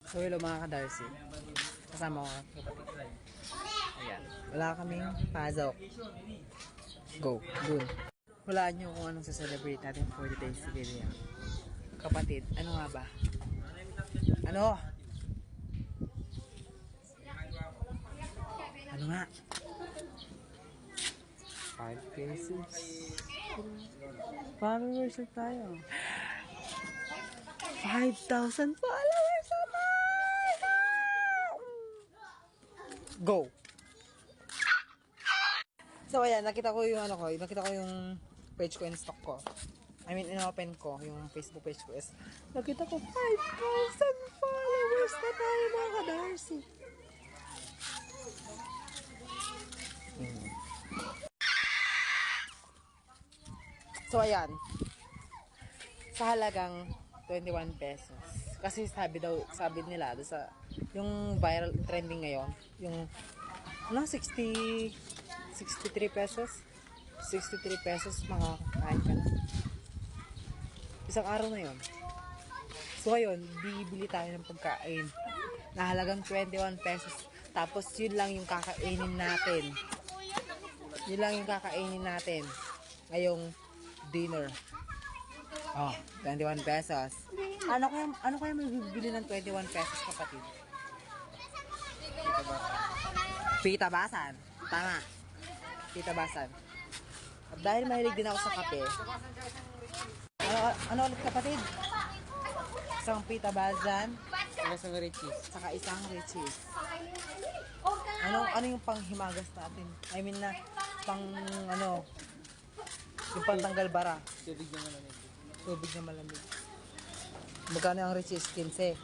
So hello mga ka-Darcy. Kasama ko ang kapatid. Ayan. Wala kaming pasok. Go. Dun. Hulaan nyo kung anong sa-celebrate natin for today's video. Kapatid, ano nga ba? Ano? Ano nga? 5 pesos. Followers na tayo. 5,000 followers na tayo! Go! So ayan, nakita ko yung page ko in stock ko. I mean, in-open ko, yung Facebook page ko is, nakita ko 5,000 followers na tayo mga ka-Darcy. So ayan, sa halagang 21 pesos. Kasi sabi nila sa yung viral trending ngayon, yung 63 pesos. 63 pesos makakain ka na. Isang araw na 'yon. So ngayon, bibili tayo ng pagkain na halagang 21 pesos. Tapos yun lang yung kakainin natin. Yun lang yung kakainin natin ngayong dinner. Oh, 21 pesos. Ano kaya may bibili ng 21 pesos, kapatid? Pita basan. Tama. Pita basan. At dahil mahilig din ako sa kape. Ano ulit, kapatid? Isang pita basan. Isang Richie's. Saka isang Richie's. Ano yung panghimagas natin? I mean na yung pantanggal bara. Tubig na malamig. Tubig na malamig. Magkano ang Richie's? 15.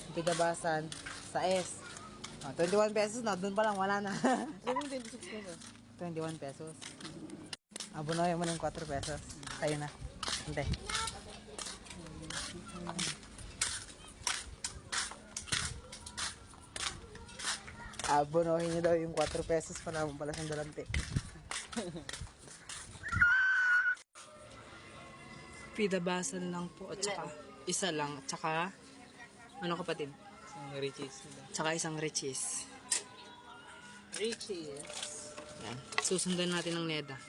Yung pitabasan sa S. 21 pesos na. Doon pa lang wala na. 26 pesos. 21 pesos. Abonoy mo ng 4 pesos. Tayo na. Hindi. Abonohin niyo daw yung 4 pesos para naman pala sa dalante. Pitabasan lang po at saka isa lang at saka ano, kapatid? Isang Richie's. Tsaka isang Richie's. Richie's. Yan. Susundan natin ng NEDA.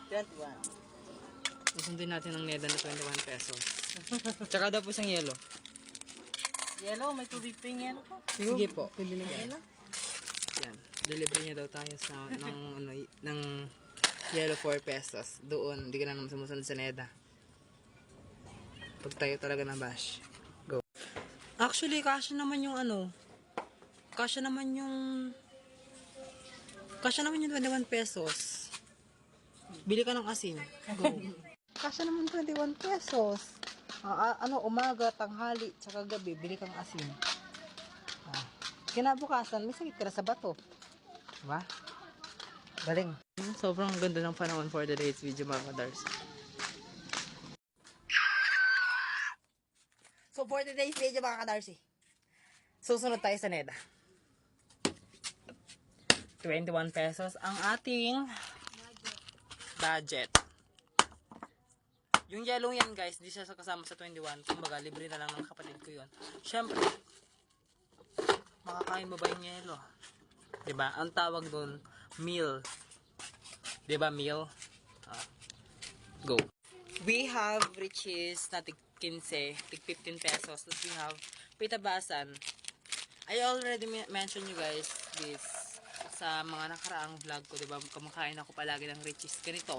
21. Susundan natin ng NEDA na 21 pesos. Tsaka daw po isang yelo. Yellow, may tubig pa yung yellow po. Sige po. Pili ng yelo. Yan. Deliver niya daw tayo sa ng yelo 4 pesos. Doon, hindi ka na naman sumusunod sa NEDA. Pag tayo talaga na bash. Go. Actually, kasya naman yung kasya naman yung 21 pesos. Bili ka ng asin. Go. Kasya naman 21 pesos. Umaga, tanghali, tsaka gabi, bili kang asin. Kinabukasan, may sakit ka na sa bato. Diba? Galing. Sobrang ganda ng panahon for today's video, mga ka-Darcy. So for today's video, mga ka-Darcy, susunod tayo sa NEDA. 21 pesos ang ating budget. Yung yellow yan, guys, di siya kasama sa 21. Kumbaga, libre na lang ng kapatid ko yun. Siyempre, makakain mo ba yung yellow? Diba? Ang tawag doon, meal. Diba, meal? Go. We have Richie's na tig 15, tig 15 pesos. Tapos we have pitabasan. I already mentioned you guys this sa mga nakaraang vlog ko, diba? Kumakain ako palagi ng Richie's ganito.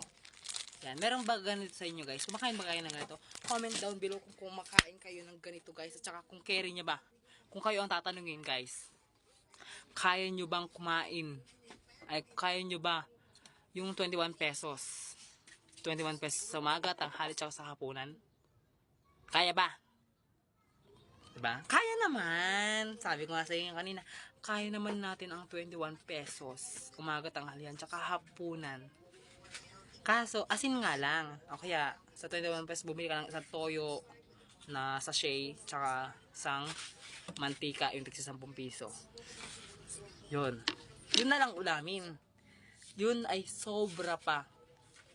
Yan. Meron ba ganito sa inyo, guys? Kumakain ba kayo ng ganito? Comment down below kung kumakain kayo ng ganito, guys. At saka kung carry nyo ba? Kung kayo ang tatanungin, guys. Kaya nyo bang kumain? Kaya nyo ba yung 21 pesos? 21 pesos sa umaga, tanghali, tsaka sa hapunan? Kaya ba? Diba? Kaya naman. Sabi ko nga sa inyo kanina, kaya naman natin ang 21 pesos. Umaga, tanghalian, tsaka hapunan. Kaso, asin nga lang. O kaya, sa 21 pesos, bumili ka ng isang toyo na sachet, tsaka isang mantika, yung tigsi 10 piso. Yun. Yun na lang ulamin. Yun ay sobra pa.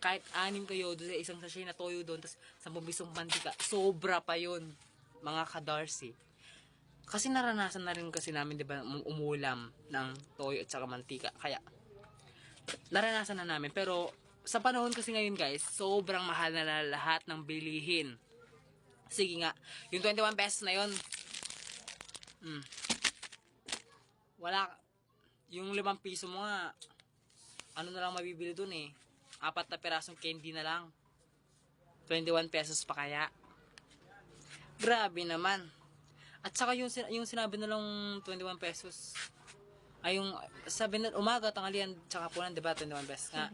Kahit 6 kayo doon sa isang sachet na toyo doon, tapos 10 pisong mantika, sobra pa yun, mga ka-Darcy. Kasi naranasan na rin kasi namin, di ba, umulam ng toyo at saka mantika. Kaya, naranasan na namin. Pero, sa panahon kasi ngayon guys, sobrang mahal na lahat ng bilihin. Sige nga, yung 21 pesos na yun, wala, yung 5 piso mo nga, ano na lang mabibili dun eh. 4 na pirasong candy na lang. 21 pesos pa kaya. Grabe naman. At saka yung sinabi nilang 21 pesos, ay yung sabi na umaga, tanghalian, tsaka punan, diba, 21 pesos nga.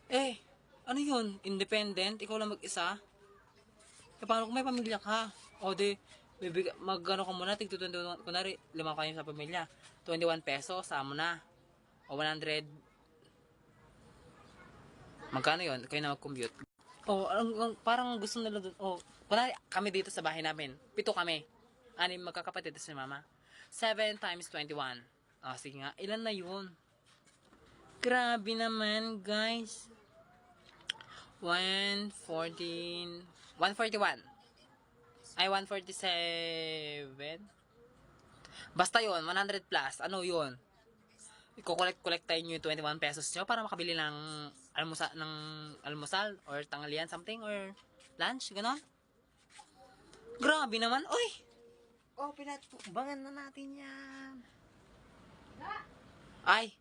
Eh, ano yun? Independent? Ikaw lang mag-isa? E paano kung may pamilya ka? O di, mag-ano ka muna, tig 21, kunwari, 5 kayo sa pamilya. 21 pesos, sama na. O 100. Magkano yun? Kayo na mag-commute. O, parang gusto nila dun. O, kunwari, kami dito sa bahay namin. 7 kami. 6 magkakapatid si mama. 7 times 21. O, sige nga. Ilan na yun? Grabe naman, guys. 141. Ay, 147. Basta yun, 100 plus. Ano yun? I-collect tayo nyo yung 21 pesos nyo para makabili ng almusal or tanghalian something or lunch, gano'n. Grabe naman. Uy! Oh, pinatbangan na natin yan. Ay,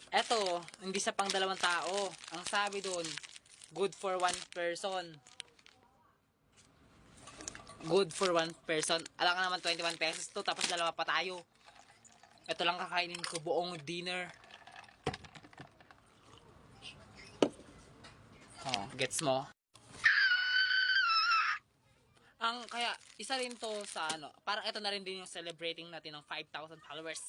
eto, hindi sa pang 2 tao. Ang sabi doon, good for 1 person. Good for 1 person. Alam ka naman 21 pesos to, tapos 2 pa tayo. Ito lang kakainin ko, buong dinner. Oh, gets mo? Kaya, isa rin to sa ano, parang ito na rin din yung celebrating natin ng 5,000 followers.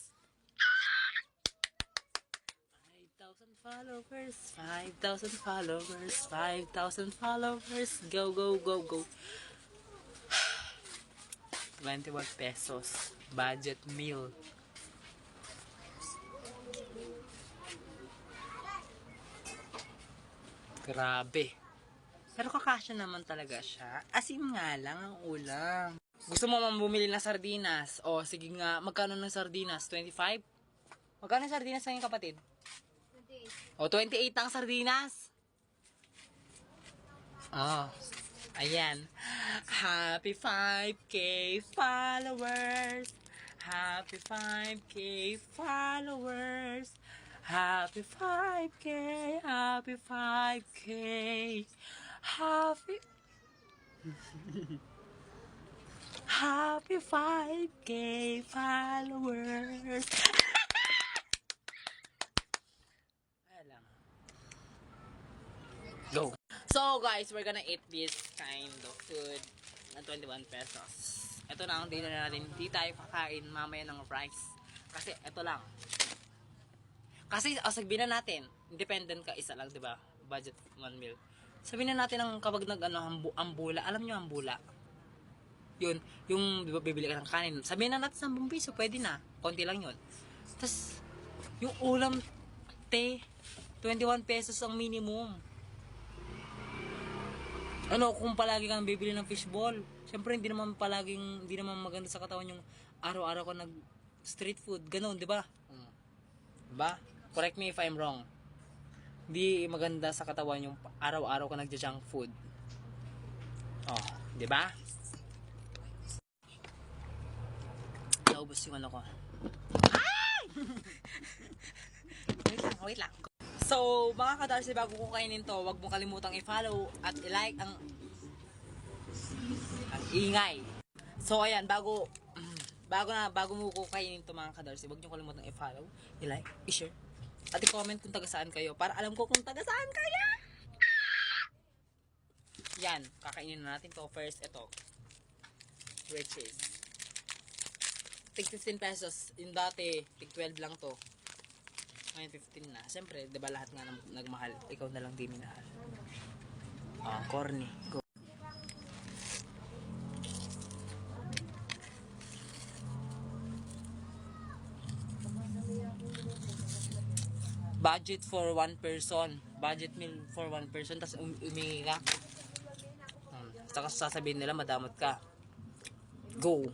5,000 followers, 5,000 followers, 5,000 followers, go, go, go, go. 21 pesos, budget meal. Grabe. Pero kakasya naman talaga siya. Asin nga lang ang ulam. Gusto mo man bumili ng sardinas? O, sige nga, magkano ng sardinas? 25? Magkano ng sardinas sa inyong kapatid? 28. O, 28 ang sardinas? Oh, ayan. Happy 5K followers. Happy 5K followers. Happy 5K, happy 5K, happy happy 5K followers. Alam. Go. So guys, we're gonna eat this kind of food na 21 pesos. Ito na ang dinner natin. Hindi tayo kakain mamaya ng rice. Kasi ito lang. Kasi, sabihin na natin, independent ka, isa lang, di ba? Budget 1 meal. Sabihin na natin ang kapag ambula, alam nyo ambula? Yun, yung di ba, bibili ka ng kanin. Sabihin na natin 10 piso, pwede na. Konti lang yun. Tapos, yung ulam, 21 pesos ang minimum. Ano, kung palagi kang bibili ng fishball, syempre hindi naman maganda sa katawan yung araw-araw ka nag street food, ganoon, di ba? Diba? Correct me if I'm wrong. Hindi maganda sa katawan yung araw-araw ka nagja-junk food. Oh, 'di ba? Naubos yung ano ko. Ay! wait lang. So, mga kadarsi, bago ko kainin to, wag mo kalimutang i-follow at i-like ang ingay. So, ayan, bago mo ko kainin to, mga kadarsi, wag niyo kalimutang i-follow, i-like, i-share, at i-comment kung taga saan kayo para alam ko kung taga saan kayo. Yan, kakainin na natin to. First, ito, riches. Tig 15 pesos. Yung dati, tig 12 lang to. Ngayon 15 na. Siyempre, diba lahat nga nagmahal. Ikaw na lang di minahal. Corny. Go. Budget for 1 person. Budget meal for 1 person. Tapos umingi ka. Tapos sasabihin nila madamot ka. Go.